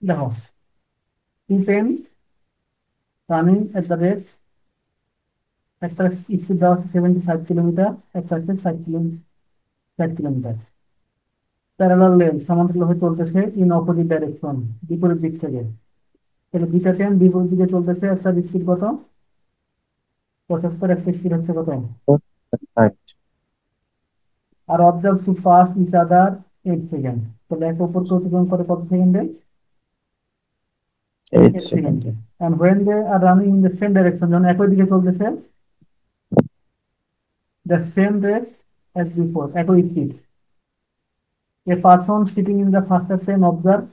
দেখো, to train running at the rate, একটা speed দেওয়া হচ্ছে 75 কিলোমিটার, একটা হচ্ছে 5 কিলোমিটার। প্যারালাল লেন সমান্তরালভাবে চলতেছে ইন অপোজিট ডাইরেকশন, বিপরীত দিক থেকে। তাহলে দুইটা ট্রেন বিপরীত দিকে চলতেছে, একটা স্পিড কত? 75, একটা স্পিড হচ্ছে কত? ফাইভ। আর observe to pass each other 8 second. তাহলে একে অপরকে অতিক্রম করে কত সেকেন্ডে? Eight 8 second. Second And when they are running in the same direction, যখন একই দিকে চলতেছে, the same rate as before, একই speed, a person sitting in the faster train observes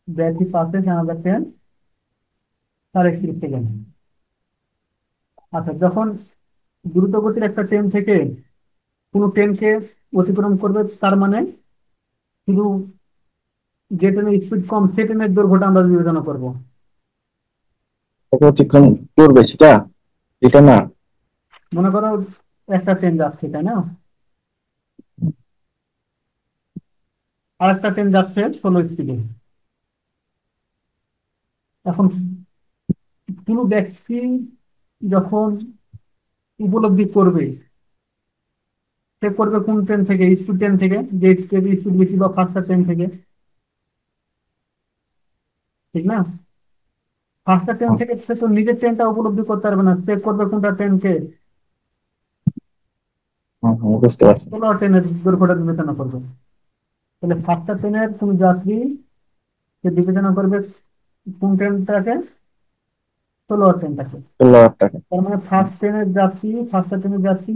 that he passes another train তার 31 second. আচ্ছা, যখন দ্রুতগতির একটা ট্রেন থেকে কোনো ট্রেনকে অতিক্রম করবে, তার মানে শুধু যে ট্রেনের স্পিড কম সে ট্রেনের দৈর্ঘ্যটা আমরা বিবেচনা করবো। অতিক্রম করবে সেটা, এটা না। মনে করো একটা ট্রেন যাচ্ছে, তাই না? আর একটা ট্রেন যাচ্ছে 16 স্পিডে। এখন কোনো ব্যক্তি যখন উপলব্ধি করবে, সে করবে কোন ট্রেন থেকে? স্পিড ট্রেন থেকে, যে স্পিড বেশি বা ফাস্টার ট্রেন থেকে, ঠিক না? ফাস্টার ট্রেন হুম, থেকে সে তো নিজের ট্রেনটা উপলব্ধি করতে পারবে না, সে করবে কোনটা ট্রেনকে? হুম, হুম, বুঝতে পারছি। ষোলো ট্রেনের দৈর্ঘ্যটা বিবেচনা করবে। তাহলে ফাস্টার ট্রেনের কোন যাত্রী সে বিবেচনা করবে কোন ট্রেনটাকে? ষোলো ট্রেনটাকে। 16 টাকা। তার মানে ফাস্টার ট্রেনের যাত্রী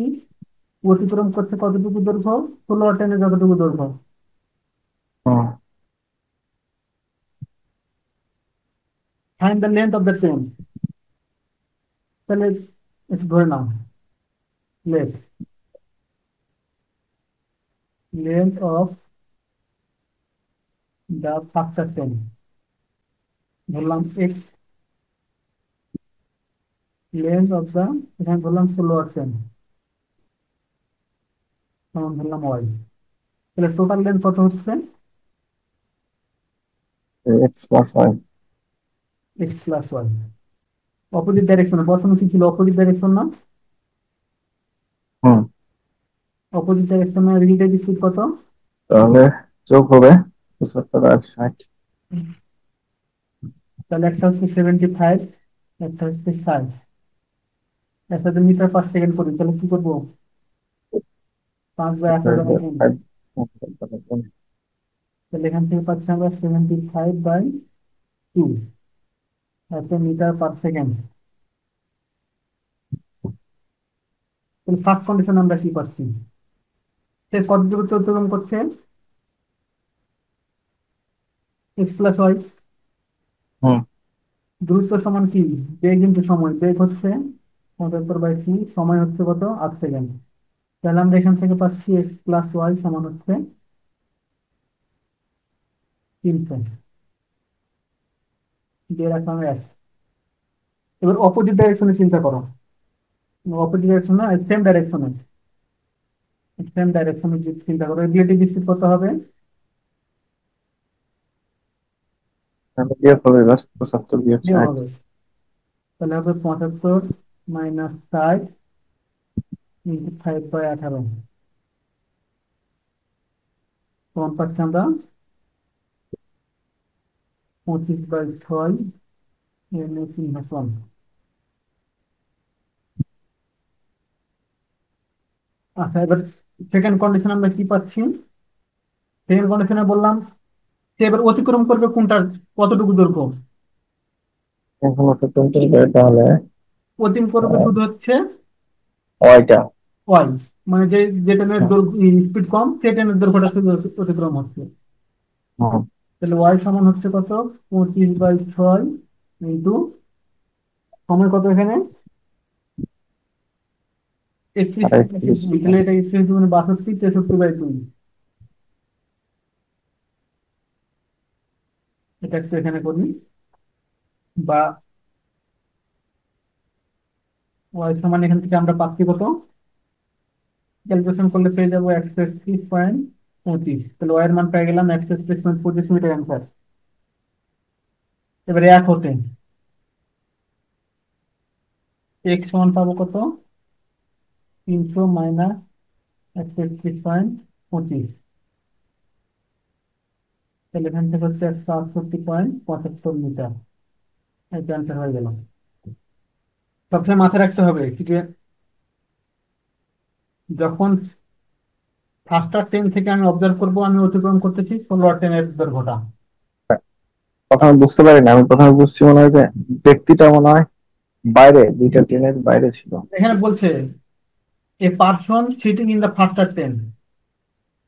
অতিক্রম করছে কতটুকু দৈর্ঘ্য? ষোলো ট্রেনের যতটুকু দৈর্ঘ্য। Hmm, find the length of the train. তাহলে একটু ধরে নাও, let's length of the faster train, ধরলাম এক্স। লেন্থ অফ দ্য, এখানে ধরলাম ষোলো ট্রেন, তখন ধরলাম ওয়াই। তাহলে টোটাল লেন্থ কত হচ্ছে? X+Y। X plus Y. Opposite ডাইরেকশনে, প্রথমে কি ছিল? অপোজিট ডাইরেকশন না? হুম, অপোজিট ডাইরেকশনে রিলেটিভ স্পিড কত? তাহলে যোগ হবে 75 আর 60। তাহলে একটা হচ্ছে 75, একটা হচ্ছে 60। একসাথে মিটার পার সেকেন্ড করি, তাহলে কি করবো? 5/18 গুণ। তাহলে এখান থেকে পাচ্ছি আমরা 75/2, এত মিটার পার সেকেন্ড। তাহলে ফার্স্ট কন্ডিশন আমরা কি পাচ্ছি? সে কত দূরত্ব অতিক্রম করছে? X plus Y. হুম, দূরত্ব সমান কি? বেগ ইন্টু সময়। বেগ হচ্ছে 75/c, সময় হচ্ছে কত? 8 সেকেন্ড। তাহলে আমরা এখান থেকে পাচ্ছি এক্স প্লাস ওয়াই সমান হচ্ছে 300। দিয়ে রাখলাম এস। এবার অপোজিট ডাইরেকশনে চিন্তা করো। অপোজিট ডাইরেকশন না, সেম ডাইরেকশনে। সেম ডাইরেকশনে চিন্তা করো, রিলেটিভ স্পিড কত হবে? তাহলে বিয়োগ হবে এবার, 75 বিয়োগ বিয়োগ 60। হবে। তাহলে হবে 75 মাইনাস 60 ইন্টু 5/18, সমান পাচ্ছি আমরা 25/6 এন এস ইনভার্সন। আচ্ছা, এবার সেকেন্ড কন্ডিশন আমরা কি পাচ্ছি? সেকেন্ড কন্ডিশনে বললাম সে এবার অতিক্রম করবে কোনটার, কতটুকু দৈর্ঘ্য? এখন অতিক্রম করবে তাহলে অতিক্রম করবে শুধু হচ্ছে ওইটা। ওয়াই, মানে যে যে ট্রেনের হুম, স্পিড কম সে ট্রেনের দৈর্ঘ্যটা শুধু অতিক্রম হচ্ছে। হুম, তাহলে ওয়াই সমান হচ্ছে কত? 25/6 ইন্টু সময় কত এখানে? একত্রিশ। 38 সেকেন্ড। তাহলে এটা একত্রিশ মানে 62, 63/2। এটা একটু এখানে করি, বা ওয়াই সমান এখান থেকে আমরা পাচ্ছি কত? ক্যালকুলেশন করলে পেয়ে যাবো 131.25। তাহলে ওয়াই এর মান পেয়ে গেলাম 131.25 মিটার অ্যান্সার। এবারে 1 হতে x সমান পাবো কত? 300 মাইনাস 131.25, তাহলে এখান থেকে হচ্ছে 168.75 মিটার। এটা অ্যান্সার হয়ে গেল। সবসময় মাথায় রাখতে হবে কি যে যখন ফার্স্টার 10 থেকে আমি অবজার্ভ করবো আমি অতিক্রম করতেছি 16 আর 10 ঘটা। প্রথমে বুঝতে পারিনি, আমি প্রথমে বুঝছি মনে হয় যে ব্যক্তিটা মনে হয় বাইরে, দুইটা ট্রেনের বাইরে ছিল। এখানে বলছে a person sitting in the ফার্স্টার 10,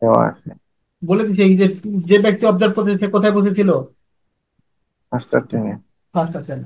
দেওয়া আছে বলে দিচ্ছে এই যে যে ব্যক্তি অবজার্ভ করতেছে সে কোথায় বসেছিল? মাস্টার ট্রেনে। ফার্স্টার 10।